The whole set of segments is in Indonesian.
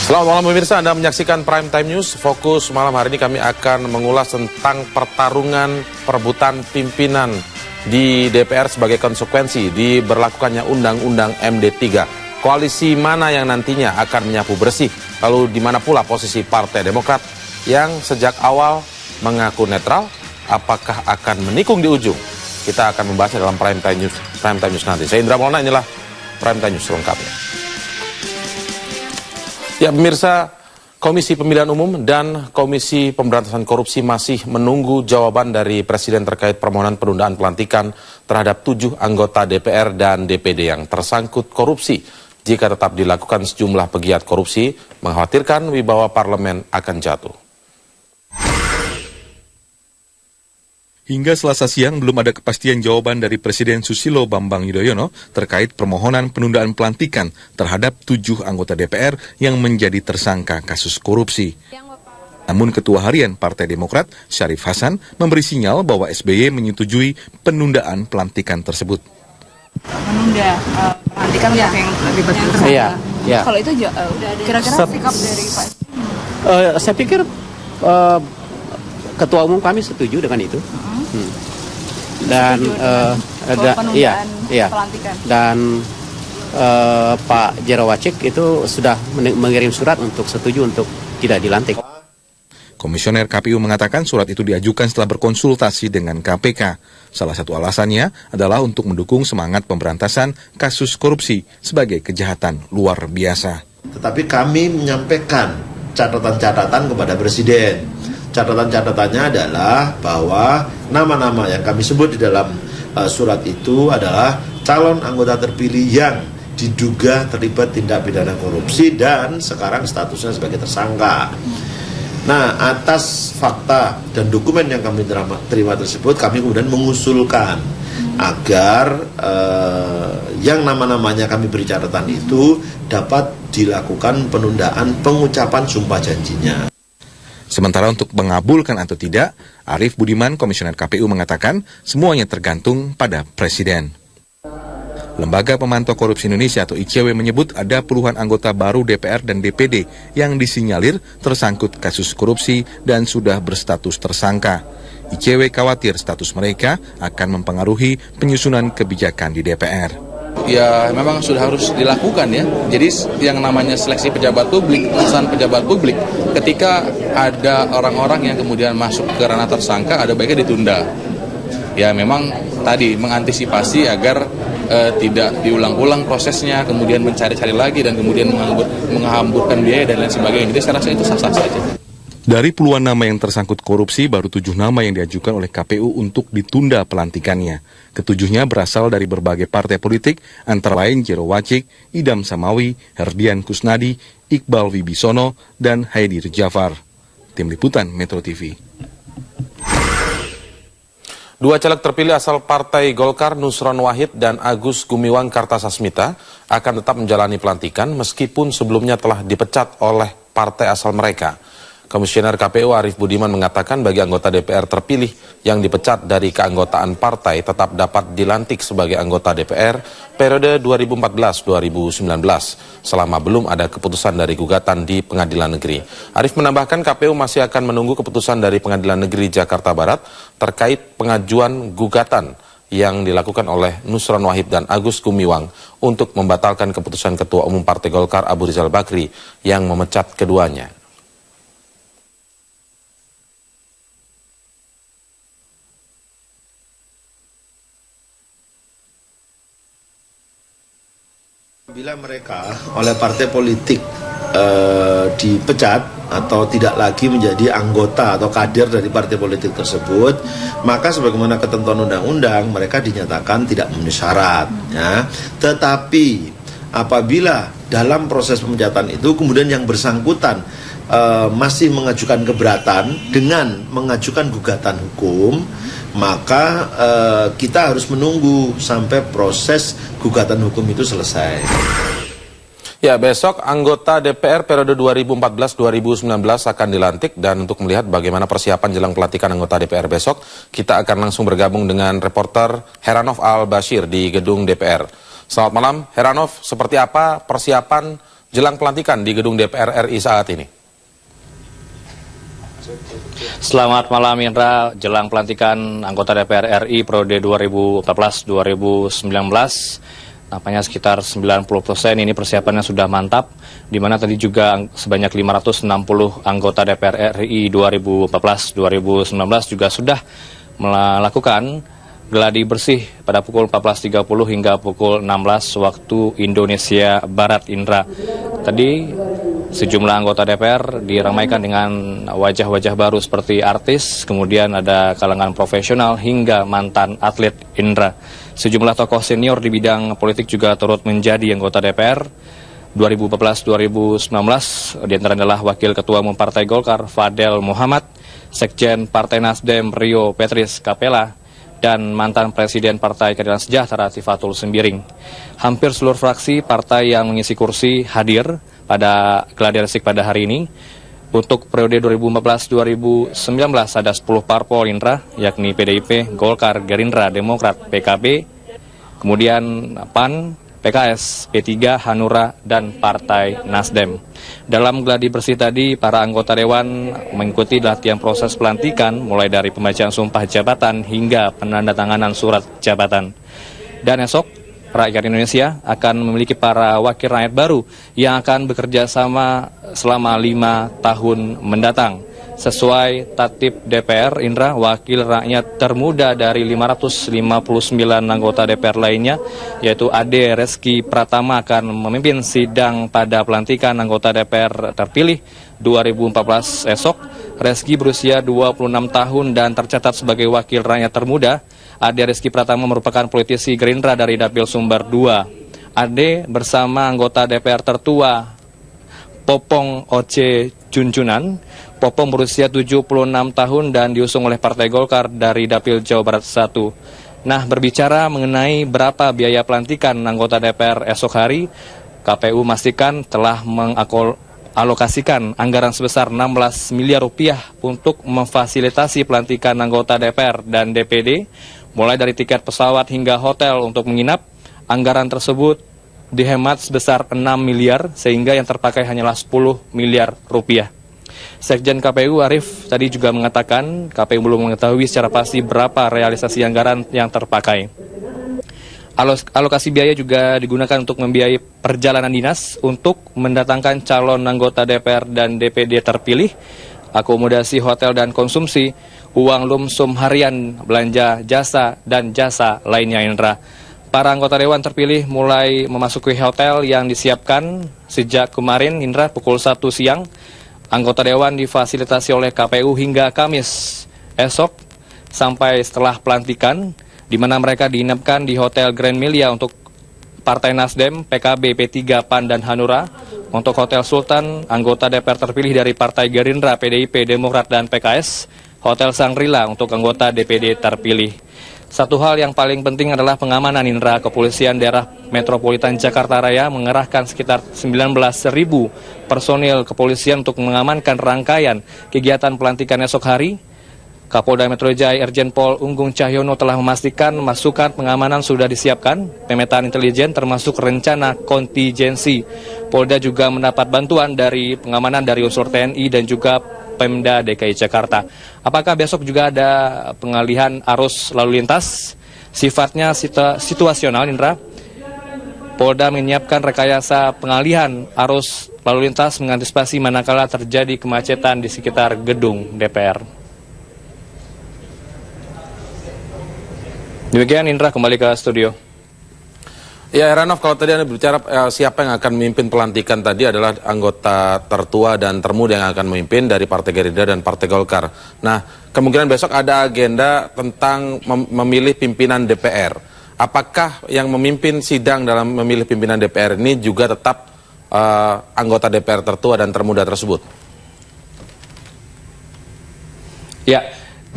Selamat malam pemirsa, Anda menyaksikan Prime Time News. Fokus malam hari ini kami akan mengulas tentang pertarungan perebutan pimpinan di DPR sebagai konsekuensi diberlakukannya Undang-Undang MD3. Koalisi mana yang nantinya akan menyapu bersih? Lalu di mana pula posisi Partai Demokrat yang sejak awal mengaku netral? Apakah akan menikung di ujung? Kita akan membahasnya dalam Prime Time News nanti. Saya Indra Maulana, inilah Prime Time News selengkapnya. Ya pemirsa, Komisi Pemilihan Umum dan Komisi Pemberantasan Korupsi masih menunggu jawaban dari Presiden terkait permohonan penundaan pelantikan terhadap 7 anggota DPR dan DPD yang tersangkut korupsi. Jika tetap dilakukan sejumlah pegiat korupsi, mengkhawatirkan wibawa parlemen akan jatuh. Hingga Selasa siang belum ada kepastian jawaban dari Presiden Susilo Bambang Yudhoyono terkait permohonan penundaan pelantikan terhadap 7 anggota DPR yang menjadi tersangka kasus korupsi. Namun Ketua Harian Partai Demokrat, Syarif Hasan, memberi sinyal bahwa SBY menyetujui penundaan pelantikan tersebut. Menunda pelantikan untuk yang terlibat tersangka. Iya. Kalau itu kira-kira sikap dari Pak saya pikir Ketua Umum kami setuju dengan itu. Dan pelantikan. Dan Pak Jerawacik itu sudah mengirim surat untuk setuju untuk tidak dilantik. Komisioner KPU mengatakan surat itu diajukan setelah berkonsultasi dengan KPK. Salah satu alasannya adalah untuk mendukung semangat pemberantasan kasus korupsi sebagai kejahatan luar biasa. Tetapi kami menyampaikan catatan-catatan kepada Presiden. Catatan-catatannya adalah bahwa nama-nama yang kami sebut di dalam surat itu adalah calon anggota terpilih yang diduga terlibat tindak pidana korupsi dan sekarang statusnya sebagai tersangka. Nah, atas fakta dan dokumen yang kami terima tersebut, kami kemudian mengusulkan agar yang nama-namanya kami beri catatan itu dapat dilakukan penundaan pengucapan sumpah janjinya. Sementara untuk mengabulkan atau tidak, Arief Budiman, Komisioner KPU mengatakan semuanya tergantung pada Presiden. Lembaga Pemantau Korupsi Indonesia atau ICW menyebut ada puluhan anggota baru DPR dan DPD yang disinyalir tersangkut kasus korupsi dan sudah berstatus tersangka. ICW khawatir status mereka akan mempengaruhi penyusunan kebijakan di DPR. Ya memang sudah harus dilakukan ya. Jadi yang namanya seleksi pejabat publik, urusan pejabat publik, ketika ada orang-orang yang kemudian masuk ke ranah tersangka, ada baiknya ditunda. Ya memang tadi mengantisipasi agar tidak diulang-ulang prosesnya, kemudian mencari-cari lagi dan kemudian menghamburkan biaya dan lain sebagainya. Jadi saya rasa itu sah-sah saja. Dari puluhan nama yang tersangkut korupsi, baru 7 nama yang diajukan oleh KPU untuk ditunda pelantikannya. Ketujuhnya berasal dari berbagai partai politik, antara lain Jerawacik, Idam Samawi, Herdian Kusnadi, Iqbal Wibisono, dan Haidir Jafar. Tim Liputan Metro TV. 2 caleg terpilih asal Partai Golkar, Nusron Wahid dan Agus Gumiwang Kartasasmita, akan tetap menjalani pelantikan meskipun sebelumnya telah dipecat oleh partai asal mereka. Komisioner KPU Arief Budiman mengatakan bagi anggota DPR terpilih yang dipecat dari keanggotaan partai tetap dapat dilantik sebagai anggota DPR periode 2014-2019 selama belum ada keputusan dari gugatan di Pengadilan Negeri. Arief menambahkan KPU masih akan menunggu keputusan dari Pengadilan Negeri Jakarta Barat terkait pengajuan gugatan yang dilakukan oleh Nusron Wahid dan Agus Gumiwang untuk membatalkan keputusan Ketua Umum Partai Golkar Abu Rizal Bakri yang memecat keduanya. Bila mereka oleh partai politik dipecat atau tidak lagi menjadi anggota atau kader dari partai politik tersebut, maka sebagaimana ketentuan undang-undang mereka dinyatakan tidak memenuhi syarat. Ya. Tetapi apabila dalam proses pemecatan itu kemudian yang bersangkutan masih mengajukan keberatan dengan mengajukan gugatan hukum, maka kita harus menunggu sampai proses gugatan hukum itu selesai. Ya, besok anggota DPR periode 2014-2019 akan dilantik, dan untuk melihat bagaimana persiapan jelang pelantikan anggota DPR besok, kita akan langsung bergabung dengan reporter Heranov Al-Bashir di gedung DPR. Selamat malam, Heranov. Seperti apa persiapan jelang pelantikan di gedung DPR RI saat ini. Selamat malam Indra, jelang pelantikan anggota DPR RI periode 2014-2019, nampaknya sekitar 90% ini persiapannya sudah mantap, di mana tadi juga sebanyak 560 anggota DPR RI 2014-2019 juga sudah melakukan gladi bersih pada pukul 14.30 hingga pukul 16 waktu Indonesia Barat, Indra. Tadi sejumlah anggota DPR diramaikan dengan wajah-wajah baru seperti artis, kemudian ada kalangan profesional hingga mantan atlet, Indra. Sejumlah tokoh senior di bidang politik juga turut menjadi anggota DPR 2014-2019, diantaranya adalah Wakil Ketua Umum Partai Golkar Fadel Muhammad, Sekjen Partai Nasdem Rio Petris Kapela, dan mantan Presiden Partai Keadilan Sejahtera Tifatul Sembiring. Hampir seluruh fraksi partai yang mengisi kursi hadir pada gladi bersih pada hari ini. Untuk periode 2014-2019 ada 10 parpol, Indra, yakni PDIP, Golkar, Gerindra, Demokrat, PKB, kemudian PAN, PKS, P3, Hanura, dan Partai Nasdem. Dalam gladi bersih tadi, para anggota Dewan mengikuti latihan proses pelantikan mulai dari pembacaan sumpah jabatan hingga penandatanganan surat jabatan. Dan esok, rakyat Indonesia akan memiliki para wakil rakyat baru yang akan bekerja sama selama 5 tahun mendatang. Sesuai tatib DPR, Indra, wakil rakyat termuda dari 559 anggota DPR lainnya, yaitu Ade Reski Pratama, akan memimpin sidang pada pelantikan anggota DPR terpilih 2014 esok. Reski berusia 26 tahun dan tercatat sebagai wakil rakyat termuda. Ade Reski Pratama merupakan politisi Gerindra dari Dapil Sumber 2. Ade bersama anggota DPR tertua Popong Oce Junjunan. Popong berusia 76 tahun dan diusung oleh Partai Golkar dari Dapil Jawa Barat 1. Nah, berbicara mengenai berapa biaya pelantikan anggota DPR esok hari, KPU memastikan telah mengalokasikan anggaran sebesar 16 miliar rupiah untuk memfasilitasi pelantikan anggota DPR dan DPD, mulai dari tiket pesawat hingga hotel untuk menginap. Anggaran tersebut dihemat sebesar 6 miliar, sehingga yang terpakai hanyalah 10 miliar rupiah. Sekjen KPU Arief tadi juga mengatakan KPU belum mengetahui secara pasti berapa realisasi anggaran yang terpakai. Alokasi biaya juga digunakan untuk membiayai perjalanan dinas untuk mendatangkan calon anggota DPR dan DPD terpilih, akomodasi hotel dan konsumsi, uang lumsum harian, belanja jasa, dan jasa lainnya, Indra. Para anggota Dewan terpilih mulai memasuki hotel yang disiapkan sejak kemarin, Indra, pukul 1 siang. Anggota Dewan difasilitasi oleh KPU hingga Kamis esok sampai setelah pelantikan, di mana mereka diinapkan di Hotel Grand Melia untuk Partai Nasdem, PKB, P3, PAN, dan Hanura. Untuk Hotel Sultan, anggota DPR terpilih dari Partai Gerindra, PDIP, Demokrat, dan PKS. Hotel Shangri-La untuk anggota DPD terpilih. Satu hal yang paling penting adalah pengamanan, Indra. Kepolisian daerah Metropolitan Jakarta Raya mengerahkan sekitar 19.000 personil kepolisian untuk mengamankan rangkaian kegiatan pelantikan esok hari. Kapolda Metro Jaya Irjen Pol Unggung Cahyono telah memastikan masukan pengamanan sudah disiapkan, pemetaan intelijen termasuk rencana kontingensi. Polda juga mendapat bantuan dari pengamanan dari unsur TNI dan juga Pemda DKI Jakarta. Apakah besok juga ada pengalihan arus lalu lintas? Sifatnya situasional, Indra. Polda menyiapkan rekayasa pengalihan arus lalu lintas mengantisipasi manakala terjadi kemacetan di sekitar gedung DPR. Demikian, Indra, kembali ke studio. Ya, Heranov, kalau tadi Anda berbicara siapa yang akan memimpin pelantikan tadi adalah anggota tertua dan termuda yang akan memimpin dari Partai Gerindra dan Partai Golkar. Nah, kemungkinan besok ada agenda tentang memilih pimpinan DPR. Apakah yang memimpin sidang dalam memilih pimpinan DPR ini juga tetap anggota DPR tertua dan termuda tersebut? Ya,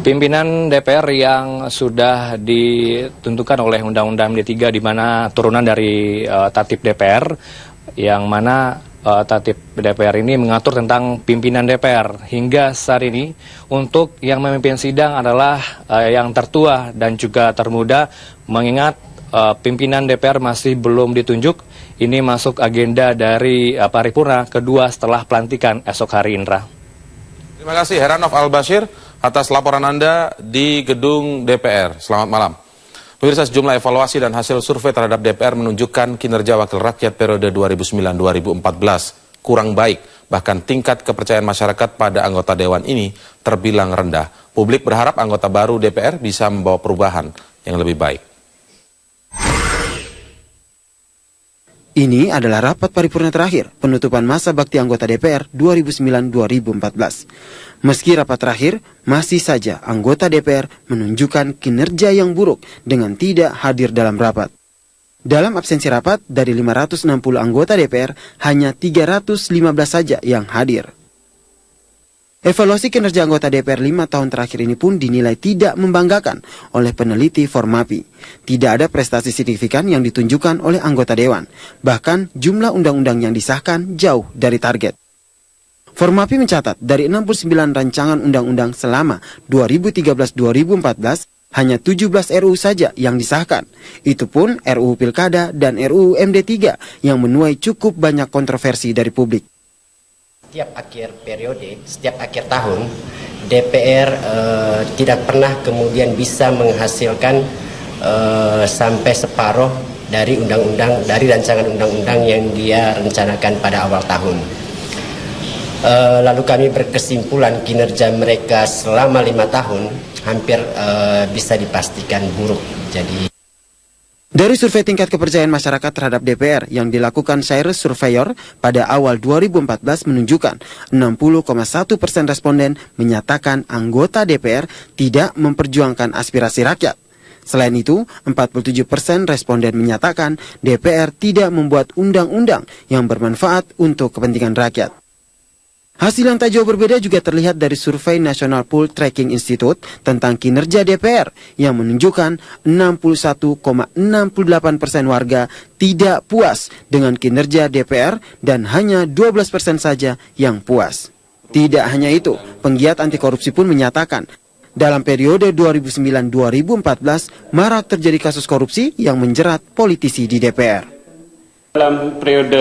pimpinan DPR yang sudah ditentukan oleh Undang-Undang MD3, di mana turunan dari Tatib DPR, yang mana Tatib DPR ini mengatur tentang pimpinan DPR. Hingga saat ini untuk yang memimpin sidang adalah yang tertua dan juga termuda, mengingat pimpinan DPR masih belum ditunjuk. Ini masuk agenda dari paripurna kedua setelah pelantikan esok hari, Indra. Terima kasih Heranov Al-Bashir atas laporan Anda di gedung DPR. Selamat malam. Pemirsa, sejumlah evaluasi dan hasil survei terhadap DPR menunjukkan kinerja wakil rakyat periode 2009-2014 kurang baik. Bahkan tingkat kepercayaan masyarakat pada anggota Dewan ini terbilang rendah. Publik berharap anggota baru DPR bisa membawa perubahan yang lebih baik. Ini adalah rapat paripurna terakhir penutupan masa bakti anggota DPR 2009-2014. Meski rapat terakhir, masih saja anggota DPR menunjukkan kinerja yang buruk dengan tidak hadir dalam rapat. Dalam absensi rapat, dari 560 anggota DPR, hanya 315 saja yang hadir. Evaluasi kinerja anggota DPR 5 tahun terakhir ini pun dinilai tidak membanggakan oleh peneliti Formapi. Tidak ada prestasi signifikan yang ditunjukkan oleh anggota Dewan. Bahkan jumlah undang-undang yang disahkan jauh dari target. Formapi mencatat dari 69 rancangan undang-undang selama 2013-2014, hanya 17 RUU saja yang disahkan. Itu pun RUU Pilkada dan RUU MD3 yang menuai cukup banyak kontroversi dari publik. Setiap akhir periode, setiap akhir tahun, DPR tidak pernah kemudian bisa menghasilkan sampai separuh dari undang-undang, dari rancangan undang-undang yang dia rencanakan pada awal tahun. Lalu kami berkesimpulan kinerja mereka selama 5 tahun hampir bisa dipastikan buruk. Dari survei tingkat kepercayaan masyarakat terhadap DPR yang dilakukan Cyrus Surveyor pada awal 2014 menunjukkan 60,1% responden menyatakan anggota DPR tidak memperjuangkan aspirasi rakyat. Selain itu, 47% responden menyatakan DPR tidak membuat undang-undang yang bermanfaat untuk kepentingan rakyat. Hasil yang tak jauh berbeda juga terlihat dari survei National Poll Tracking Institute tentang kinerja DPR yang menunjukkan 61,68% warga tidak puas dengan kinerja DPR dan hanya 12% saja yang puas. Tidak hanya itu, penggiat anti korupsi pun menyatakan dalam periode 2009-2014 marak terjadi kasus korupsi yang menjerat politisi di DPR. Dalam periode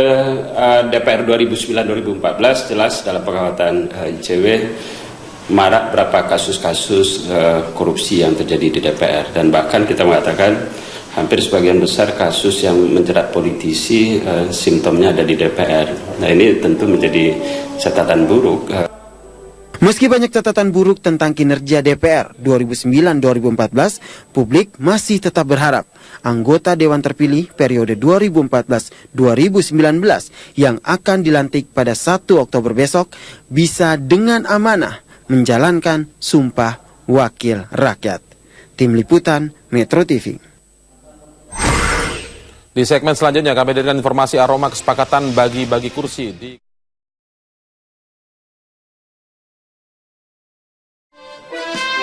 DPR 2009-2014 jelas dalam pengamatan ICW marak berapa kasus-kasus korupsi yang terjadi di DPR, dan bahkan kita mengatakan hampir sebagian besar kasus yang menjerat politisi simptomnya ada di DPR. Nah, ini tentu menjadi catatan buruk. Meski banyak catatan buruk tentang kinerja DPR 2009-2014, publik masih tetap berharap anggota Dewan terpilih periode 2014-2019 yang akan dilantik pada 1 Oktober besok bisa dengan amanah menjalankan Sumpah Wakil Rakyat. Tim Liputan Metro TV. Di segmen selanjutnya kami hadirkan informasi aroma kesepakatan bagi-bagi kursi di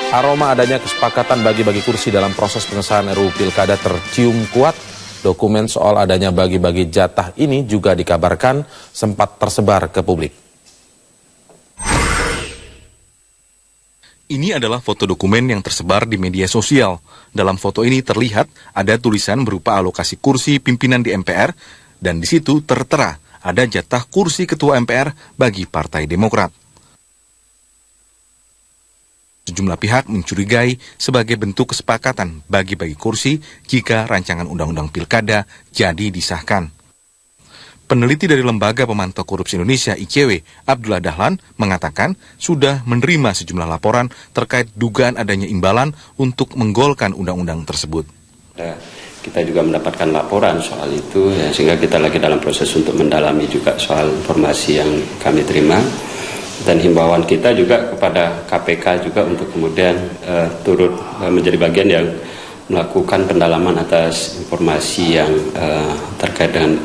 Aroma adanya kesepakatan bagi-bagi kursi dalam proses pengesahan RUU Pilkada tercium kuat. Dokumen soal adanya bagi-bagi jatah ini juga dikabarkan sempat tersebar ke publik. Ini adalah foto dokumen yang tersebar di media sosial. Dalam foto ini terlihat ada tulisan berupa alokasi kursi pimpinan di MPR, dan di situ tertera ada jatah kursi ketua MPR bagi Partai Demokrat. Sejumlah pihak mencurigai sebagai bentuk kesepakatan bagi-bagi kursi jika rancangan undang-undang pilkada jadi disahkan. Peneliti dari Lembaga Pemantau Korupsi Indonesia ICW, Abdullah Dahlan, mengatakan sudah menerima sejumlah laporan terkait dugaan adanya imbalan untuk menggolkan undang-undang tersebut. Kita juga mendapatkan laporan soal itu, ya, sehingga kita lagi dalam proses untuk mendalami juga soal informasi yang kami terima. Dan himbauan kita juga kepada KPK juga untuk kemudian turut menjadi bagian yang melakukan pendalaman atas informasi yang terkait dengan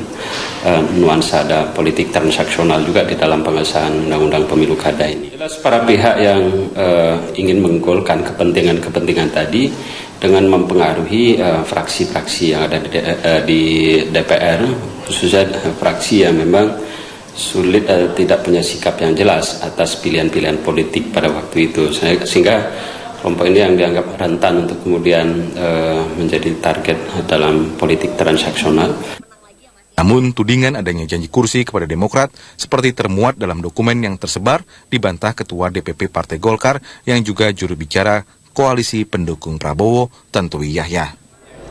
nuansa ada politik transaksional juga di dalam pengesahan Undang-Undang Pemilu Kada ini. Jelas para pihak yang ingin menggolkan kepentingan-kepentingan tadi dengan mempengaruhi fraksi-fraksi yang ada di DPR, khususnya fraksi yang memang sulit tidak punya sikap yang jelas atas pilihan-pilihan politik pada waktu itu, sehingga kelompok ini yang dianggap rentan untuk kemudian menjadi target dalam politik transaksional. Namun tudingan adanya janji kursi kepada Demokrat seperti termuat dalam dokumen yang tersebar dibantah Ketua DPP Partai Golkar yang juga juru bicara koalisi pendukung Prabowo, Tantowi Yahya.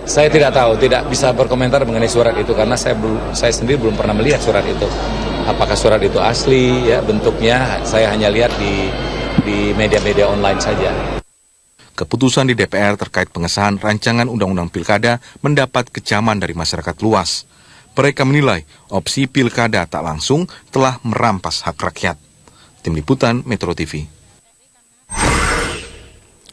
Saya tidak tahu, tidak bisa berkomentar mengenai surat itu karena saya sendiri belum pernah melihat surat itu. Apakah surat itu asli, ya bentuknya saya hanya lihat di media-media online saja. Keputusan di DPR terkait pengesahan rancangan Undang-Undang Pilkada mendapat kecaman dari masyarakat luas. Mereka menilai opsi pilkada tak langsung telah merampas hak rakyat. Tim Liputan Metro TV.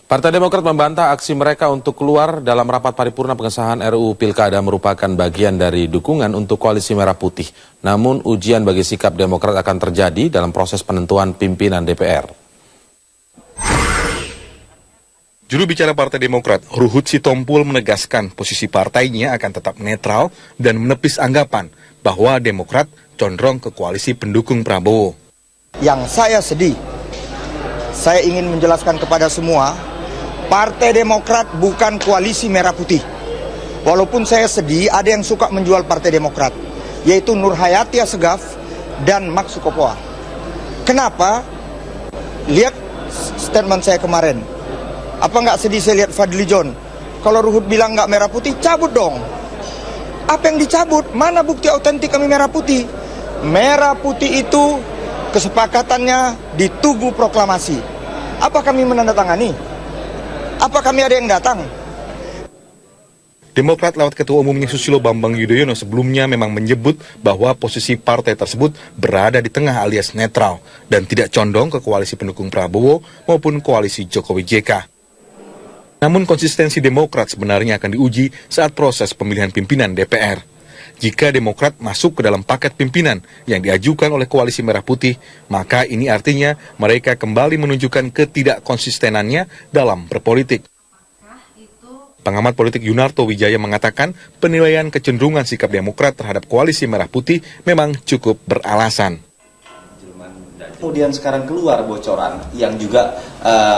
Partai Demokrat membantah aksi mereka untuk keluar dalam rapat paripurna pengesahan RUU Pilkada merupakan bagian dari dukungan untuk Koalisi Merah Putih. Namun ujian bagi sikap Demokrat akan terjadi dalam proses penentuan pimpinan DPR. Juru bicara Partai Demokrat, Ruhut Sitompul menegaskan posisi partainya akan tetap netral dan menepis anggapan bahwa Demokrat condong ke koalisi pendukung Prabowo. Yang saya sedih, saya ingin menjelaskan kepada semua, Partai Demokrat bukan koalisi merah putih. Walaupun saya sedih, ada yang suka menjual Partai Demokrat, yaitu Nur Hayati Assegaf dan Max Sukopoa. Kenapa? Lihat statement saya kemarin. Apa nggak sedih saya lihat Fadli John? Kalau Ruhut bilang nggak merah putih, cabut dong. Apa yang dicabut? Mana bukti autentik kami merah putih? Merah putih itu kesepakatannya di Tugu Proklamasi. Apa kami menandatangani? Apa kami ada yang datang? Demokrat lewat Ketua Umumnya Susilo Bambang Yudhoyono sebelumnya memang menyebut bahwa posisi partai tersebut berada di tengah alias netral dan tidak condong ke koalisi pendukung Prabowo maupun koalisi Jokowi JK. Namun konsistensi Demokrat sebenarnya akan diuji saat proses pemilihan pimpinan DPR. Jika Demokrat masuk ke dalam paket pimpinan yang diajukan oleh Koalisi Merah Putih, maka ini artinya mereka kembali menunjukkan ketidakkonsistenannya dalam berpolitik. Pengamat politik Yunarto Wijaya mengatakan penilaian kecenderungan sikap Demokrat terhadap Koalisi Merah Putih memang cukup beralasan. Kemudian sekarang keluar bocoran yang juga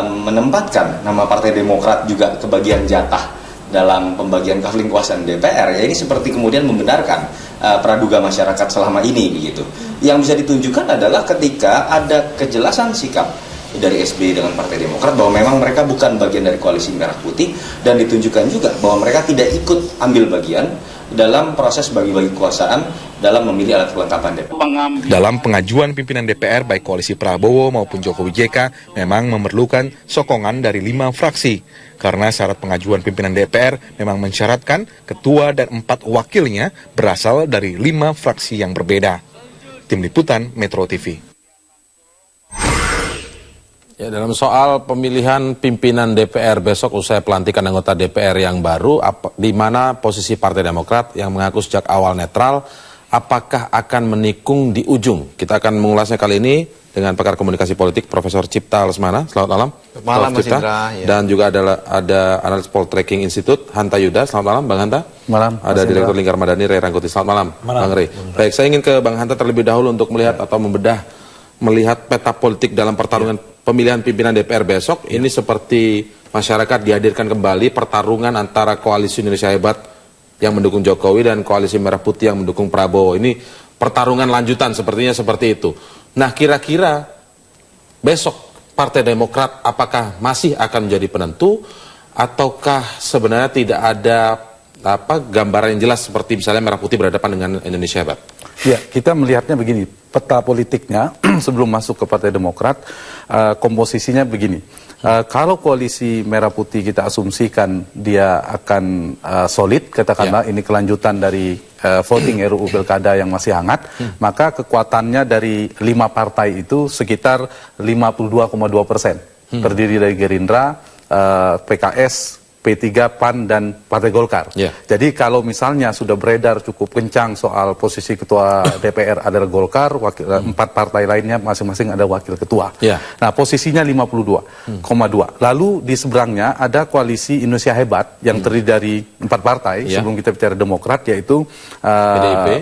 menempatkan nama Partai Demokrat juga ke bagian jatah dalam pembagian kafling kekuasaan DPR. Ya ini seperti kemudian membenarkan praduga masyarakat selama ini begitu. Yang bisa ditunjukkan adalah ketika ada kejelasan sikap dari SBY dengan Partai Demokrat bahwa memang mereka bukan bagian dari Koalisi Merah Putih dan ditunjukkan juga bahwa mereka tidak ikut ambil bagian dalam proses bagi-bagi kekuasaan dalam memilih alat kelengkapan DPR. Dalam pengajuan pimpinan DPR baik koalisi Prabowo maupun Jokowi JK memang memerlukan sokongan dari 5 fraksi. Karena syarat pengajuan pimpinan DPR memang mensyaratkan ketua dan 4 wakilnya berasal dari 5 fraksi yang berbeda. Tim Liputan Metro TV. Ya, dalam soal pemilihan pimpinan DPR besok usai pelantikan anggota DPR yang baru, di mana posisi Partai Demokrat yang mengaku sejak awal netral, apakah akan menikung di ujung? Kita akan mengulasnya kali ini dengan pakar komunikasi politik Profesor Cipta Lesmana. Selamat malam. Selamat malam, Mas Indra. Ya. Dan juga ada analis Poltreking Institute Hanta Yuda. Selamat malam, Bang Hanta. Malam. Ada Direktur Lingkar Madani Ray Rangkuti. Selamat malam, Bang Ray. Baik, saya ingin ke Bang Hanta terlebih dahulu untuk melihat atau melihat peta politik dalam pertarungan pemilihan pimpinan DPR besok. Ini seperti masyarakat dihadirkan kembali pertarungan antara Koalisi Indonesia Hebat yang mendukung Jokowi dan Koalisi Merah Putih yang mendukung Prabowo. Ini pertarungan lanjutan sepertinya seperti itu. Nah, kira-kira besok Partai Demokrat apakah masih akan menjadi penentu ataukah sebenarnya tidak ada gambaran yang jelas seperti misalnya Merah Putih berhadapan dengan Indonesia Hebat? Ya, kita melihatnya begini, peta politiknya sebelum masuk ke Partai Demokrat, komposisinya begini. Kalau koalisi Merah Putih kita asumsikan dia akan solid, katakanlah ini kelanjutan dari voting RUU Pilkada yang masih hangat, maka kekuatannya dari 5 partai itu sekitar 52,2%. Terdiri dari Gerindra, PKS, P3, PAN, dan Partai Golkar. Jadi kalau misalnya sudah beredar cukup kencang soal posisi ketua DPR adalah Golkar, 4 partai lainnya masing-masing ada wakil ketua. Nah, posisinya 52,2. Lalu di seberangnya ada koalisi Indonesia Hebat yang terdiri dari 4 partai sebelum kita bicara Demokrat, yaitu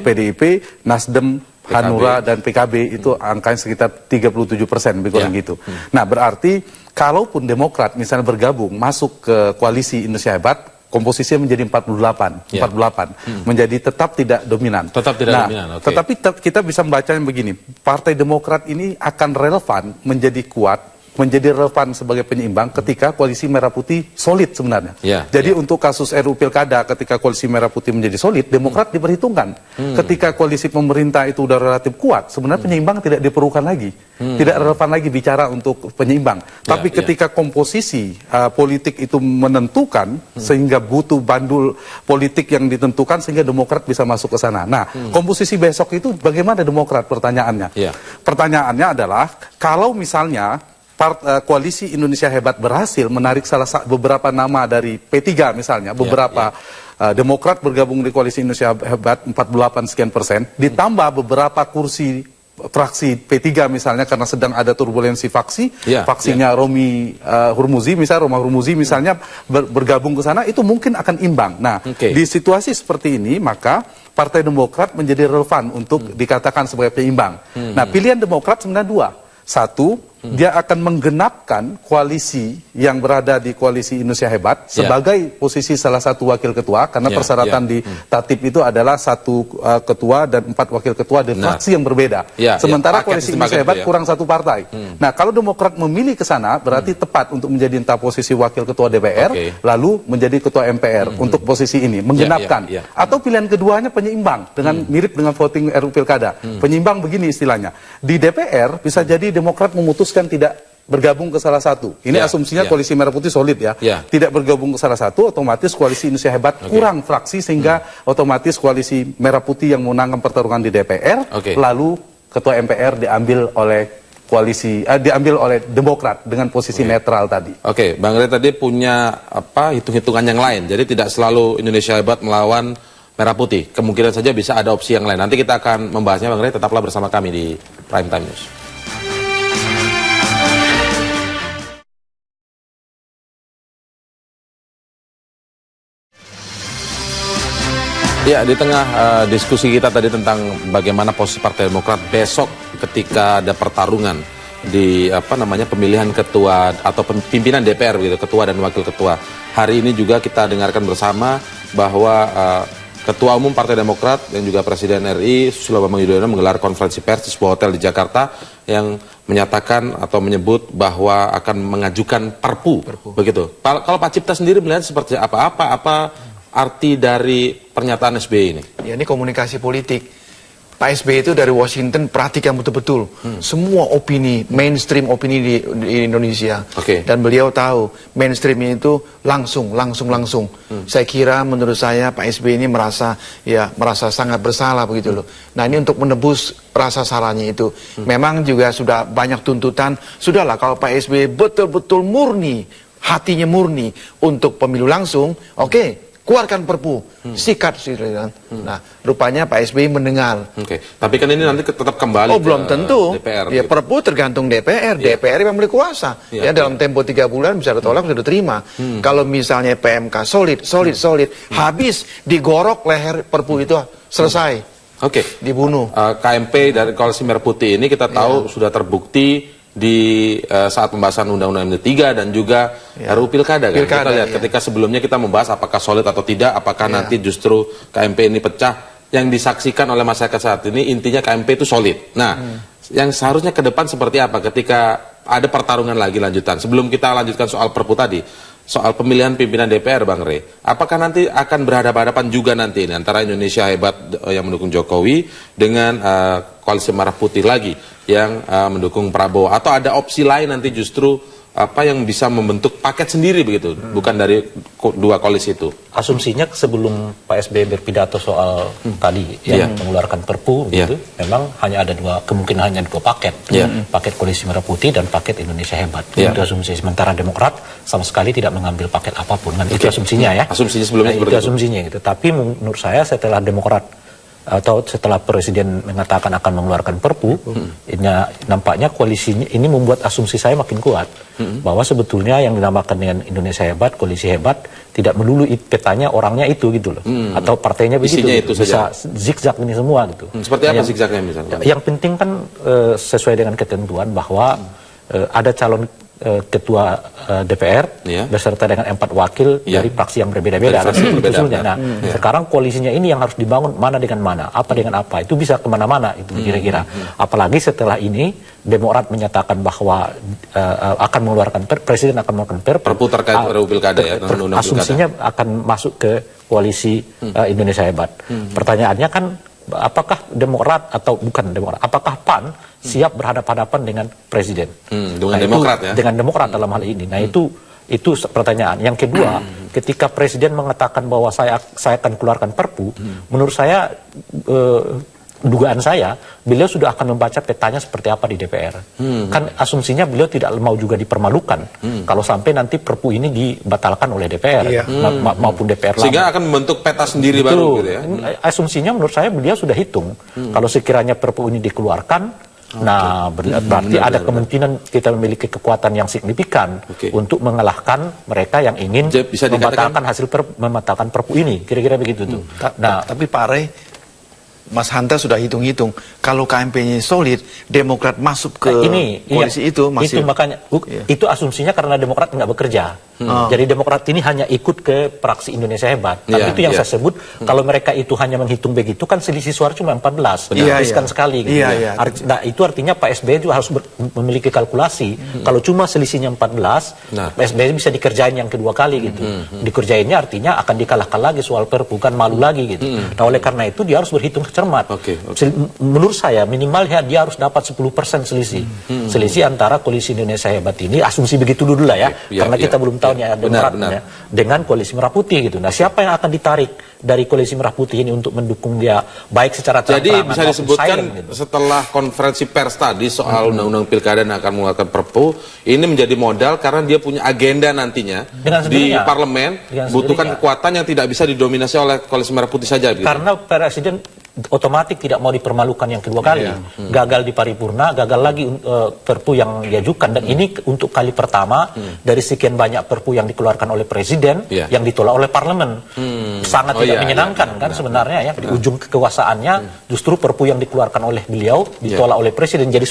PDIP, Nasdem, Hanura dan PKB itu angkanya sekitar 37%, lebih kurang gitu. Nah, berarti kalaupun Demokrat misalnya bergabung masuk ke koalisi Indonesia Hebat, komposisinya menjadi 48, menjadi tetap tidak dominan. Tetap tidak dominan. Tetapi kita bisa membacanya begini, Partai Demokrat ini akan relevan menjadi kuat, menjadi relevan sebagai penyeimbang ketika koalisi Merah Putih solid sebenarnya. Jadi untuk kasus RUU Pilkada, ketika koalisi Merah Putih menjadi solid, Demokrat diperhitungkan. Ketika koalisi pemerintah itu udah relatif kuat, sebenarnya penyeimbang tidak diperlukan lagi. Tidak relevan lagi bicara untuk penyeimbang. Tapi ketika komposisi politik itu menentukan, sehingga butuh bandul politik yang ditentukan, sehingga Demokrat bisa masuk ke sana. Nah, komposisi besok itu bagaimana Demokrat, pertanyaannya? Pertanyaannya adalah, kalau misalnya koalisi Indonesia Hebat berhasil menarik beberapa nama dari P3 misalnya, beberapa Demokrat bergabung di koalisi Indonesia Hebat 48 sekian persen, ditambah beberapa kursi fraksi P3 misalnya karena sedang ada turbulensi faksinya Romi Hurmuzi misalnya, Roma Hurmuzi misalnya bergabung ke sana, itu mungkin akan imbang. Nah, di situasi seperti ini maka Partai Demokrat menjadi relevan untuk dikatakan sebagai penyeimbang. Nah, pilihan Demokrat sebenarnya dua. Satu, dia akan menggenapkan koalisi yang berada di koalisi Indonesia Hebat sebagai posisi salah satu wakil ketua, karena persyaratan di Tatip itu adalah 1 ketua dan 4 wakil ketua dari fraksi yang berbeda. Sementara koalisi Indonesia Hebat kurang 1 partai. Nah, kalau Demokrat memilih ke sana, berarti tepat untuk menjadi entah posisi wakil ketua DPR, lalu menjadi ketua MPR untuk posisi ini, menggenapkan. Atau pilihan keduanya penyeimbang, dengan mirip dengan voting RUU Pilkada. Penyeimbang begini istilahnya. Di DPR bisa jadi Demokrat memutuskan tidak bergabung ke salah satu. Ini asumsinya koalisi Merah Putih solid ya. Tidak bergabung ke salah satu, otomatis koalisi Indonesia Hebat kurang fraksi, sehingga otomatis koalisi Merah Putih yang menangkan pertarungan di DPR, lalu ketua MPR diambil oleh Demokrat dengan posisi netral tadi. Bang Rey tadi punya hitung-hitungan yang lain. Jadi tidak selalu Indonesia Hebat melawan Merah Putih. Kemungkinan saja bisa ada opsi yang lain. Nanti kita akan membahasnya, Bang Rey. Tetaplah bersama kami di Prime Time News. Ya, di tengah diskusi kita tadi tentang bagaimana posisi Partai Demokrat besok ketika ada pertarungan di pemilihan ketua atau pimpinan DPR begitu, ketua dan wakil ketua. Hari ini juga kita dengarkan bersama bahwa Ketua Umum Partai Demokrat dan juga Presiden RI Susilo Bambang Yudhoyono menggelar konferensi pers di sebuah hotel di Jakarta yang menyatakan atau menyebut bahwa akan mengajukan Perpu. Begitu. Kalau Pak Cipta sendiri melihat seperti apa arti dari pernyataan SBY ini? Ya, ini komunikasi politik. Pak SBY itu dari Washington perhatikan betul-betul semua opini, mainstream opini di Indonesia. Dan beliau tahu mainstream itu langsung. Saya kira menurut saya Pak SBY ini merasa sangat bersalah begitu loh. Nah, ini untuk menebus rasa salahnya itu. Memang juga sudah banyak tuntutan. Sudahlah, kalau Pak SBY betul-betul murni, hatinya murni untuk pemilu langsung, keluarkan Perpu, sikat. Nah, rupanya Pak SBY mendengar. Tapi kan ini nanti tetap kembali ke belum tentu. DPR. Ya, Perpu tergantung DPR. DPR yang memiliki kuasa. Dalam tempo 3 bulan bisa ditolak, bisa diterima. Kalau misalnya PMK solid, habis digorok leher Perpu itu selesai. Dibunuh. KMP dari Koalisi Merah Putih ini kita tahu sudah terbukti di saat pembahasan Undang-Undang MD 3 dan juga RUU Pilkada kan. Kita lihat ketika sebelumnya kita membahas apakah solid atau tidak, apakah nanti justru KMP ini pecah. Yang disaksikan oleh masyarakat saat ini intinya KMP itu solid. Nah, yang seharusnya ke depan seperti apa ketika ada pertarungan lagi lanjutan? Sebelum kita lanjutkan soal Perpu tadi, soal pemilihan pimpinan DPR, Bang Rey, apakah nanti akan berhadapan-hadapan juga nanti ini antara Indonesia Hebat yang mendukung Jokowi dengan Koalisi Merah Putih lagi yang mendukung Prabowo, atau ada opsi lain nanti justru yang bisa membentuk paket sendiri begitu, bukan dari dua koalisi itu? Asumsinya sebelum Pak SBY berpidato soal tadi yang mengeluarkan Perpu gitu, memang hanya ada kemungkinan hanya dua paket, paket Koalisi Merah Putih dan paket Indonesia Hebat. Itu asumsi. Sementara Demokrat sama sekali tidak mengambil paket apapun, kan? Itu asumsinya ya. Asumsinya sebelumnya itu asumsinya gitu. Tapi menurut saya setelah Demokrat atau setelah Presiden mengatakan akan mengeluarkan Perpu, nampaknya koalisi ini membuat asumsi saya makin kuat bahwa sebetulnya yang dinamakan dengan Indonesia Hebat, koalisi hebat, tidak melulu petanya orangnya itu gitu loh, atau partainya begitu, itu bisa zigzag ini semua gitu. Seperti apa zigzagnya misalnya? Yang penting kan sesuai dengan ketentuan bahwa ada calon ketua DPR beserta dengan 4 wakil dari fraksi yang berbeda-beda. Nah, sekarang koalisinya ini yang harus dibangun mana dengan mana, apa dengan apa, itu bisa kemana-mana itu kira-kira. Apalagi setelah ini Demokrat menyatakan bahwa akan mengeluarkan Presiden akan mengeluarkan Perpu terkait RUU Pilkada ya, asumsinya akan masuk ke koalisi Indonesia Hebat. Pertanyaannya kan, apakah Demokrat atau bukan Demokrat, apakah PAN siap berhadapan-hadapan dengan Presiden? Dengan Demokrat ya? Dengan Demokrat dalam hal ini. Nah itu pertanyaan. Yang kedua, ketika Presiden mengatakan bahwa saya akan keluarkan Perpu, menurut saya dugaan saya, beliau sudah akan membaca petanya seperti apa di DPR. Kan asumsinya beliau tidak mau juga dipermalukan kalau sampai nanti Perpu ini dibatalkan oleh DPR maupun DPR lama. Sehingga akan membentuk peta sendiri baru gitu ya. Asumsinya menurut saya beliau sudah hitung. Kalau sekiranya Perpu ini dikeluarkan, nah berarti ada kemungkinan kita memiliki kekuatan yang signifikan untuk mengalahkan mereka yang ingin membatalkan Perpu ini. Kira-kira begitu tuh. Nah, tapi Pak Rey, Mas Hanta sudah hitung-hitung, kalau KMP-nya solid, Demokrat masuk ke koalisi itu masih. Itu makanya itu asumsinya karena Demokrat nggak bekerja. Jadi Demokrat ini hanya ikut ke fraksi Indonesia Hebat. Tapi itu yang saya sebut, kalau mereka itu hanya menghitung begitu kan selisih suara cuma 14. Riskan sekali. Gitu. Nah itu artinya Pak SBY juga harus memiliki kalkulasi. Kalau cuma selisihnya 14, Pak SBY bisa dikerjain yang kedua kali gitu. Dikerjainnya artinya akan dikalahkan lagi soal Perpu, kan malu lagi gitu. Nah oleh karena itu dia harus berhitung cermat. Menurut saya minimal dia harus dapat 10% selisih. Selisih antara koalisi Indonesia Hebat ini, asumsi begitu dulu lah ya. Karena kita belum tahu Demokrat ya, dengan koalisi Merah Putih gitu. Nah siapa yang akan ditarik dari koalisi Merah Putih ini untuk mendukung dia baik secara terang-terangan. Jadi bisa disebutkan gitu, setelah konferensi pers tadi soal undang-undang pilkada yang akan mengeluarkan Perpu, ini menjadi modal karena dia punya agenda nantinya di parlemen, butuhkan kekuatan yang tidak bisa didominasi oleh koalisi Merah Putih saja gitu. Karena Presiden otomatis tidak mau dipermalukan yang kedua kali. Gagal di paripurna, gagal lagi Perpu yang diajukan, dan ini untuk kali pertama dari sekian banyak Perpu yang dikeluarkan oleh Presiden yang ditolak oleh parlemen. Sangat tidak menyenangkan kan sebenarnya ya. Di ujung kekuasaannya justru Perpu yang dikeluarkan oleh beliau ditolak oleh Presiden. Jadi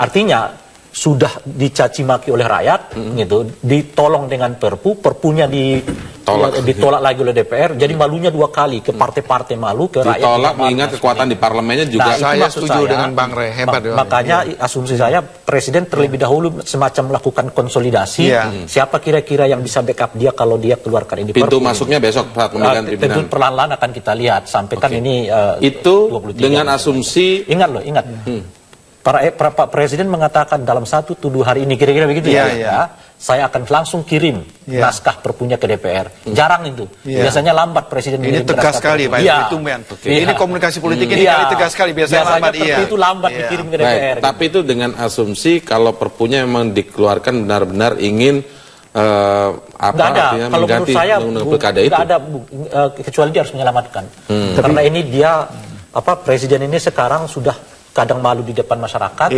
artinya sudah dicaci maki oleh rakyat gitu, ditolong dengan Perpunya ditolak lagi oleh DPR, jadi malunya dua kali, ke partai-partai malu, ke rakyat ditolak, mengingat kekuatan di parlemennya juga. Saya setuju dengan Bang Rey, hebat. Makanya asumsi saya Presiden terlebih dahulu semacam melakukan konsolidasi, siapa kira-kira yang bisa backup dia kalau dia keluarkan ini Perpu. Pintu masuknya besok saat pemilihan pimpinan. Tentu perlahan-lahan akan kita lihat, sampai kan ini itu 23, dengan asumsi. Ingat Pak Presiden mengatakan dalam 1-2 hari ini kira-kira begitu saya akan langsung kirim naskah Perpunya ke DPR. Jarang itu. Biasanya lambat Presiden. Ini tegas sekali Pak. Ini komunikasi politik ini kali tegas sekali. Biasanya lambat. Perpu itu lambat dikirim ke DPR. Tapi itu dengan asumsi kalau Perpunya memang dikeluarkan benar-benar ingin artinya mengganti undang-undang pilkada itu. Nggak ada kecuali dia harus menyelamatkan. Karena ini dia Presiden ini sekarang sudah kadang malu di depan masyarakat,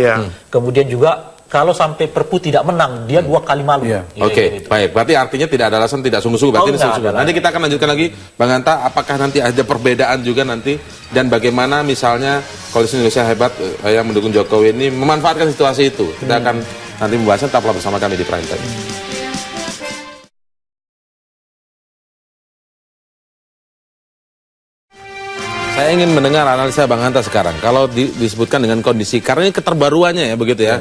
kemudian juga kalau sampai Perpu tidak menang, dia 2 kali malu. Baik. Berarti artinya tidak ada alasan tidak sungguh-sungguh. Berarti ini sungguh-sungguh. Nanti kita akan lanjutkan lagi, Bang Hanta, apakah nanti ada perbedaan juga nanti, dan bagaimana misalnya koalisi Indonesia Hebat yang mendukung Jokowi ini memanfaatkan situasi itu. Kita akan nanti membahasnya, tetaplah bersama kami di Prime Time. Saya ingin mendengar analisa Bang Hanta sekarang. Kalau disebutkan dengan kondisi, karena ini keterbaruannya ya begitu ya.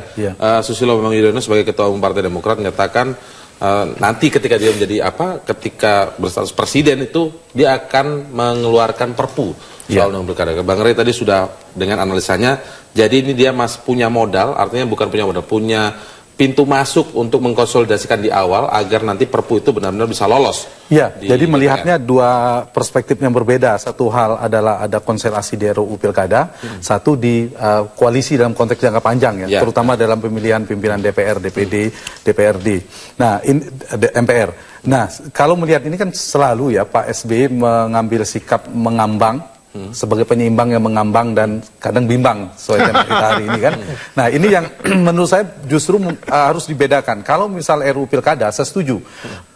Susilo Bambang Yudhoyono sebagai Ketua Umum Partai Demokrat menyatakan nanti ketika dia menjadi ketika berstatus presiden itu dia akan mengeluarkan Perpu soal undang pilkada. Bang Rey tadi sudah dengan analisanya. Jadi ini dia punya modal, artinya bukan punya modal, punya pintu masuk untuk mengkonsolidasikan di awal agar nanti Perpu itu benar-benar bisa lolos. Jadi melihatnya dua perspektif yang berbeda. Satu hal adalah ada konstelasi di RUU Pilkada, satu di koalisi dalam konteks jangka panjang terutama dalam pemilihan pimpinan DPR, DPD, DPRD. Nah, MPR. Nah, kalau melihat ini kan selalu Pak SBY mengambil sikap mengambang sebagai penyeimbang yang mengambang dan kadang bimbang sesuai tema kita hari ini kan. Nah ini yang menurut saya justru harus dibedakan. Kalau misal RUU Pilkada, saya setuju.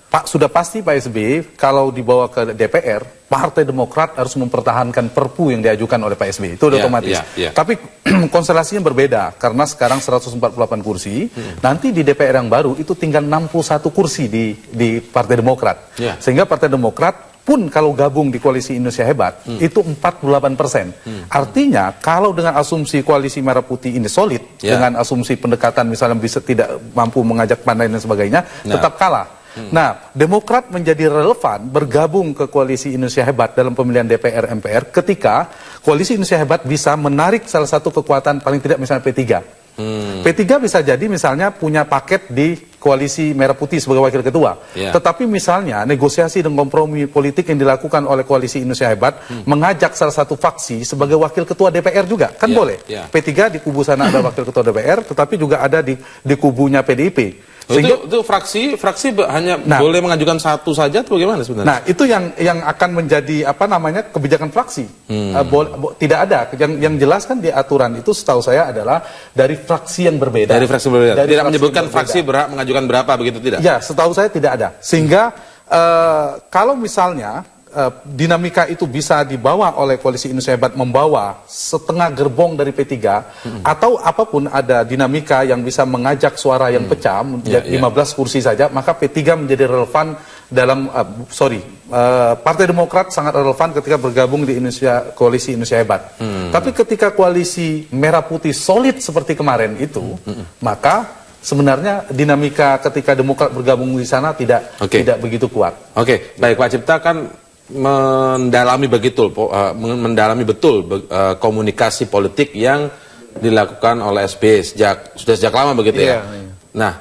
Pak, sudah pasti Pak SBY kalau dibawa ke DPR, Partai Demokrat harus mempertahankan Perpu yang diajukan oleh Pak SBY. Itu otomatis. Tapi konstelasinya berbeda karena sekarang 148 kursi, nanti di DPR yang baru itu tinggal 61 kursi di Partai Demokrat. Sehingga Partai Demokrat pun kalau gabung di Koalisi Indonesia Hebat itu 48%. Artinya kalau dengan asumsi Koalisi Merah Putih ini solid, dengan asumsi pendekatan misalnya bisa tidak mampu mengajak pandai dan sebagainya, tetap kalah. Nah, Demokrat menjadi relevan bergabung ke Koalisi Indonesia Hebat dalam pemilihan DPR MPR ketika Koalisi Indonesia Hebat bisa menarik salah satu kekuatan paling tidak misalnya P3. P3 bisa jadi misalnya punya paket di Koalisi Merah Putih sebagai wakil ketua. Tetapi misalnya negosiasi dan kompromi politik yang dilakukan oleh Koalisi Indonesia Hebat mengajak salah satu faksi sebagai wakil ketua DPR juga. Kan boleh. P3 di kubu sana ada wakil ketua DPR, tetapi juga ada di kubunya PDIP. Sehingga, itu fraksi hanya boleh mengajukan satu saja atau bagaimana sebenarnya? Nah, itu yang akan menjadi kebijakan fraksi. Tidak ada. Yang jelas kan di aturan itu setahu saya adalah dari fraksi yang berbeda. Dari fraksi berbeda. Tidak menyebutkan fraksi berhak mengajukan berapa begitu, tidak? Ya, setahu saya tidak ada. Sehingga kalau misalnya dinamika itu bisa dibawa oleh Koalisi Indonesia Hebat membawa setengah gerbong dari P3 atau apapun ada dinamika yang bisa mengajak suara yang pecah 15 kursi saja, maka P3 menjadi relevan dalam Partai Demokrat sangat relevan ketika bergabung di Koalisi Indonesia Hebat. Tapi ketika Koalisi Merah Putih solid seperti kemarin itu, maka sebenarnya dinamika ketika Demokrat bergabung di sana tidak begitu kuat. Baik, Pak Cipta kan mendalami betul komunikasi politik yang dilakukan oleh SBY sudah sejak lama begitu ya. Nah,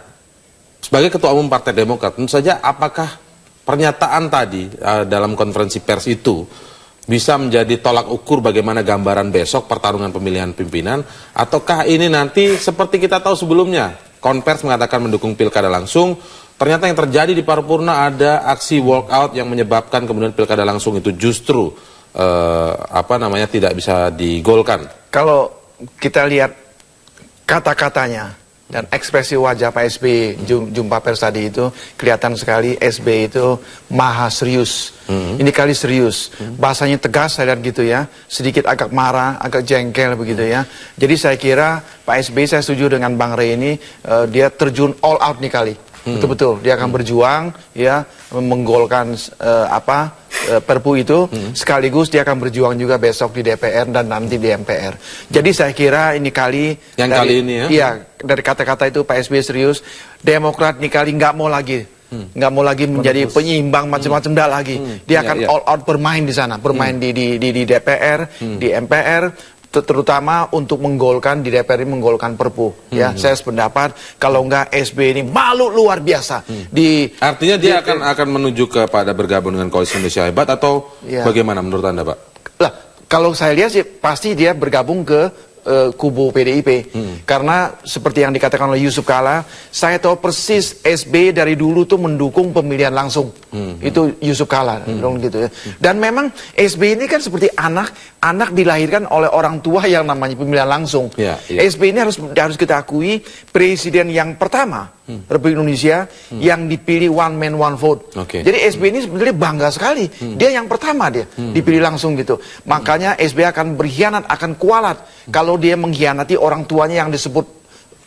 sebagai Ketua Umum Partai Demokrat, tentu saja apakah pernyataan tadi dalam konferensi pers itu bisa menjadi tolak ukur bagaimana gambaran besok pertarungan pemilihan pimpinan, ataukah ini nanti seperti kita tahu sebelumnya, Konvers mengatakan mendukung pilkada langsung, ternyata yang terjadi di paripurna ada aksi walkout yang menyebabkan kemudian pilkada langsung itu justru tidak bisa digolkan. Kalau kita lihat kata-katanya dan ekspresi wajah Pak SBY jumpa pers tadi itu kelihatan sekali SBY itu maha serius. Ini kali serius. Bahasanya tegas saya lihat gitu ya. Sedikit agak marah, agak jengkel begitu ya. Jadi saya kira Pak SBY, saya setuju dengan Bang Rey ini, dia terjun all out nih kali. Betul-betul dia akan berjuang ya menggolkan Perpu itu, sekaligus dia akan berjuang juga besok di DPR dan nanti di MPR. Jadi saya kira ini kali kali ini ya. Iya, dari kata-kata itu Pak SBY serius. Demokrat ini kali nggak mau lagi menjadi penyeimbang macam-macam dah lagi. Dia akan all out bermain di sana, bermain di DPR, di MPR. Terutama untuk menggolkan di DPR ini, menggolkan Perpu ya. Saya sependapat kalau enggak SBY ini malu luar biasa. Artinya dia akan menuju kepada bergabung dengan Koalisi Indonesia Hebat atau bagaimana menurut Anda, Pak? Lah, kalau saya lihat sih pasti dia bergabung ke kubu PDIP. Karena seperti yang dikatakan oleh Yusuf Kala, saya tahu persis SBY dari dulu tuh mendukung pemilihan langsung. Itu Yusuf Kala gitu ya. Dan memang SBY ini kan seperti anak dilahirkan oleh orang tua yang namanya pemilihan langsung. SBY ini harus kita akui presiden yang pertama Republik Indonesia yang dipilih one man one vote. Jadi SBY ini sebenarnya bangga sekali. Dia yang pertama dipilih langsung gitu. Makanya SBY akan berkhianat, akan kualat kalau dia mengkhianati orang tuanya yang disebut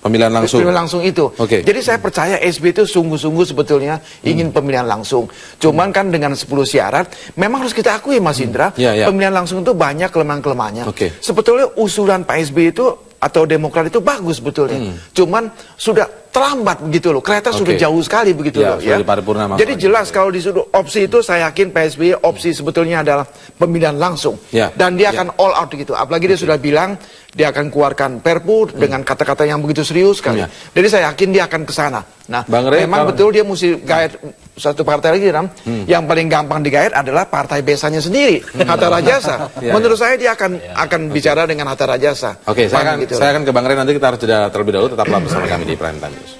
pemilihan langsung itu. Jadi saya percaya SBY itu sungguh-sungguh sebetulnya ingin pemilihan langsung. Cuman kan dengan 10 syarat, memang harus kita akui Mas Indra, pemilihan langsung itu banyak kelemahan-kelemahannya. Sebetulnya usulan Pak SBY itu atau Demokrat itu bagus sebetulnya. Cuman sudah terlambat begitu loh. Kereta sudah jauh sekali begitu loh ya. Jadi jelas kalau disuruh opsi itu saya yakin Pak SBY opsi sebetulnya adalah pemilihan langsung. Dan dia akan all out gitu. Apalagi dia sudah bilang dia akan keluarkan Perpu dengan kata-kata yang begitu serius sekali. Jadi saya yakin dia akan ke sana. Nah, memang betul dia mesti gaet satu partai lagi yang paling gampang digait adalah partai besanya sendiri, Hatta Rajasa. Menurut saya dia akan bicara dengan Hatta Rajasa. Saya akan ke Bang Rey, nanti kita harus jeda terlebih dahulu, tetaplah bersama kami di Prime Time News.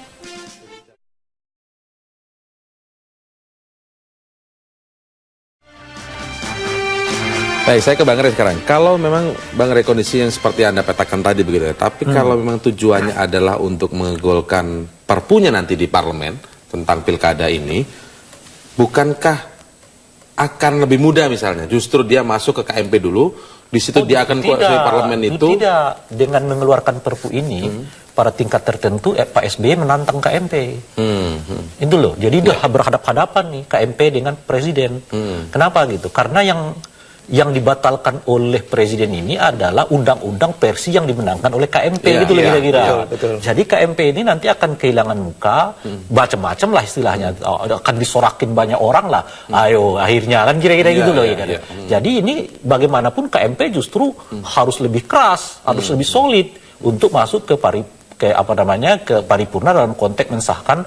Baik, saya ke Bang Rey sekarang. Kalau memang Bang Rey kondisi yang seperti Anda petakan tadi begitu ya, tapi kalau memang tujuannya adalah untuk menggolkan perpunya nanti di parlemen tentang pilkada ini, bukankah akan lebih mudah misalnya justru dia masuk ke KMP dulu, di situ dia akan keluar dari parlemen itu? Tidak, dengan mengeluarkan perpu ini pada tingkat tertentu Pak SBY menantang KMP. Itu loh, jadi udah berhadap-hadapan nih KMP dengan presiden. Kenapa gitu? Karena yang dibatalkan oleh presiden ini adalah undang-undang versi yang dimenangkan oleh KMP gitu loh kira-kira. Jadi KMP ini nanti akan kehilangan muka, macam-macam lah istilahnya, akan disorakin banyak orang lah. Ayo akhirnya kan kira-kira gitu loh. Jadi ini bagaimanapun KMP justru harus lebih keras, harus lebih solid untuk masuk ke paripurna dalam konteks mensahkan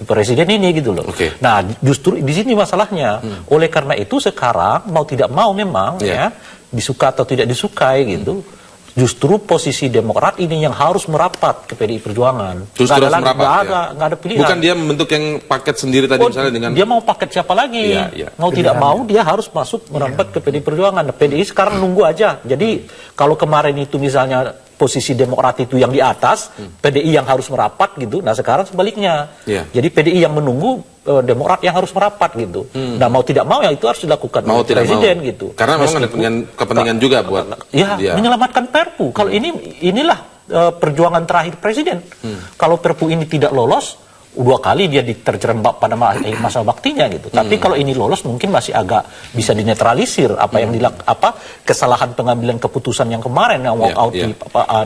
presiden ini gitu loh. Nah, justru di sini masalahnya. Oleh karena itu sekarang mau tidak mau memang ya disuka atau tidak disukai gitu. Justru posisi Demokrat ini yang harus merapat ke PDI Perjuangan. Justru harus merapat. Nggak ada pilihan. Bukan dia membentuk yang paket sendiri tadi misalnya dengan. Dia mau paket siapa lagi? Mau tidak mau dia harus masuk merapat ke PDI Perjuangan. Nah, PDI sekarang nunggu aja. Jadi kalau kemarin itu misalnya posisi Demokrat itu yang di atas, PDI yang harus merapat gitu. Nah sekarang sebaliknya. Jadi PDI yang menunggu, Demokrat yang harus merapat gitu. Nah mau tidak mau ya itu harus dilakukan oleh presiden gitu. Karena memang ada kepentingan juga buat dia menyelamatkan Perpu. Kalau inilah perjuangan terakhir presiden. Kalau Perpu ini tidak lolos, 2 kali dia diterjerembab pada masa baktinya gitu. Tapi kalau ini lolos mungkin masih agak bisa dinetralisir apa yang kesalahan pengambilan keputusan yang kemarin yang walk out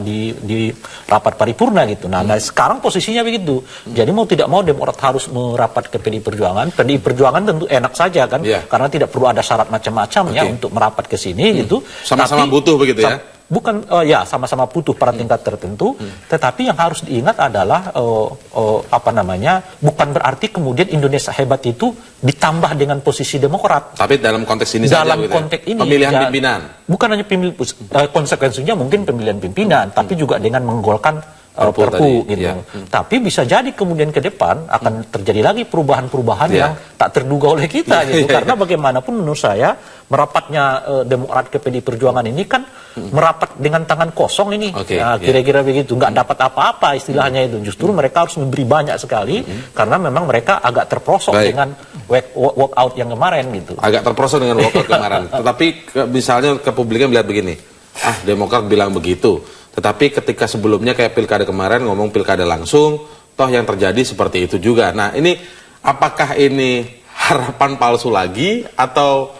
di rapat paripurna gitu. Nah, sekarang posisinya begitu. Jadi mau tidak mau Demokrat harus merapat ke PDI Perjuangan. PDI Perjuangan tentu enak saja kan, karena tidak perlu ada syarat macam-macam ya untuk merapat ke sini gitu. Sama-sama butuh begitu ya. Bukan sama-sama butuh pada tingkat tertentu, tetapi yang harus diingat adalah bukan berarti kemudian Indonesia Hebat itu ditambah dengan posisi Demokrat. Tapi dalam konteks ini dalam konteks ini pemilihan pimpinan. Bukan hanya konsekuensinya mungkin pemilihan pimpinan, tapi juga dengan menggolkan Perpu gitu. Tapi bisa jadi kemudian ke depan akan terjadi lagi perubahan-perubahan yang tak terduga oleh kita gitu. Karena bagaimanapun menurut saya merapatnya Demokrat ke PDI Perjuangan ini kan merapat dengan tangan kosong ini. Kira-kira begitu, nggak dapat apa-apa istilahnya itu. Justru mereka harus memberi banyak sekali karena memang mereka agak terprosok dengan walk out yang kemarin gitu. Agak terprosok dengan walk out kemarin. Tetapi misalnya ke publiknya melihat begini, Demokrat bilang begitu. Tetapi ketika sebelumnya kayak pilkada kemarin ngomong pilkada langsung, toh yang terjadi seperti itu juga. Nah ini apakah ini harapan palsu lagi atau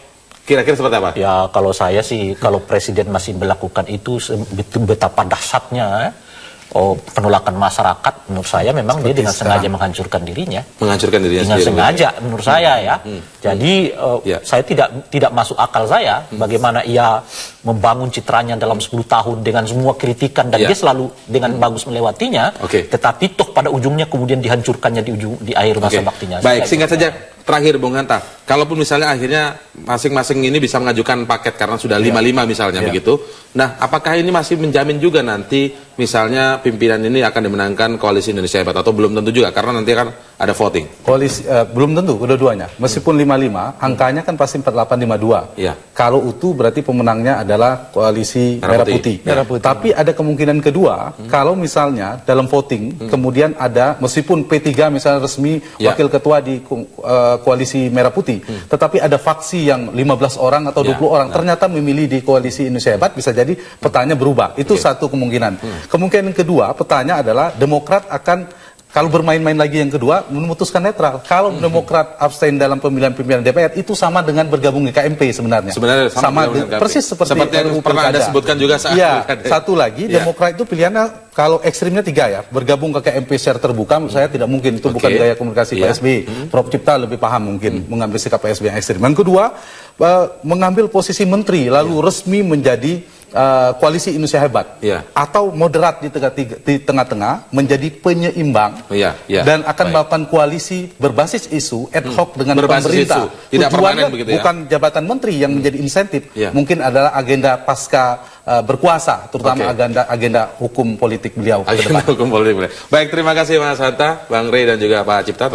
kira-kira seperti apa? Ya kalau saya sih, kalau presiden masih melakukan itu betapa dahsyatnya penolakan masyarakat, menurut saya memang dia dengan sengaja menghancurkan dirinya. Menghancurkan dirinya dengan sendiri. Sengaja menurut saya ya. Jadi saya tidak masuk akal saya bagaimana ia membangun citranya dalam 10 tahun dengan semua kritikan dan dia selalu dengan bagus melewatinya. Tetapi toh pada ujungnya kemudian dihancurkannya di akhir masa baktinya. Baik, singkat saja terakhir Bung Hanta. Kalaupun misalnya akhirnya masing-masing ini bisa mengajukan paket karena sudah 5-5 misalnya begitu. Nah, apakah ini masih menjamin juga nanti misalnya pimpinan ini akan dimenangkan Koalisi Indonesia Hebat atau belum tentu juga karena nanti kan ada voting? Koalisi belum tentu kedua-duanya. Meskipun 5-5, angkanya kan pasti 48-52. Kalau utuh berarti pemenangnya adalah Koalisi Merah Putih. Tapi ada kemungkinan kedua, kalau misalnya dalam voting kemudian ada meskipun P3 misalnya resmi wakil ketua di Koalisi Merah Putih, tetapi ada faksi yang 15 orang atau 20 orang ternyata memilih di Koalisi Indonesia Hebat, bisa jadi petanya berubah. Itu satu kemungkinan. Kemungkinan kedua, petanya adalah Demokrat akan kalau bermain-main lagi yang kedua, memutuskan netral. Kalau Demokrat abstain dalam pemilihan pimpinan DPR, itu sama dengan bergabung di KMP sebenarnya. Sebenarnya sama persis seperti yang pernah Anda sebutkan juga saat satu lagi, Demokrat itu pilihannya kalau ekstrimnya 3 ya, bergabung ke KMP secara terbuka, menurut saya tidak mungkin. Itu bukan gaya komunikasi Pak SBY. Prof. Cipta lebih paham mungkin mengambil sikap Pak SBY yang ekstrim. Yang kedua, mengambil posisi menteri, lalu resmi menjadi Koalisi Indonesia Hebat atau moderat di tengah-tengah menjadi penyeimbang dan akan melakukan koalisi berbasis isu ad hoc dengan pemerintah. Tujuannya bukan jabatan menteri yang menjadi insentif, mungkin adalah agenda pasca berkuasa, terutama agenda hukum politik beliau. Agenda hukum politik beliau. Baik, terima kasih Mas Hanta, Bang Rey dan juga Pak Cipta.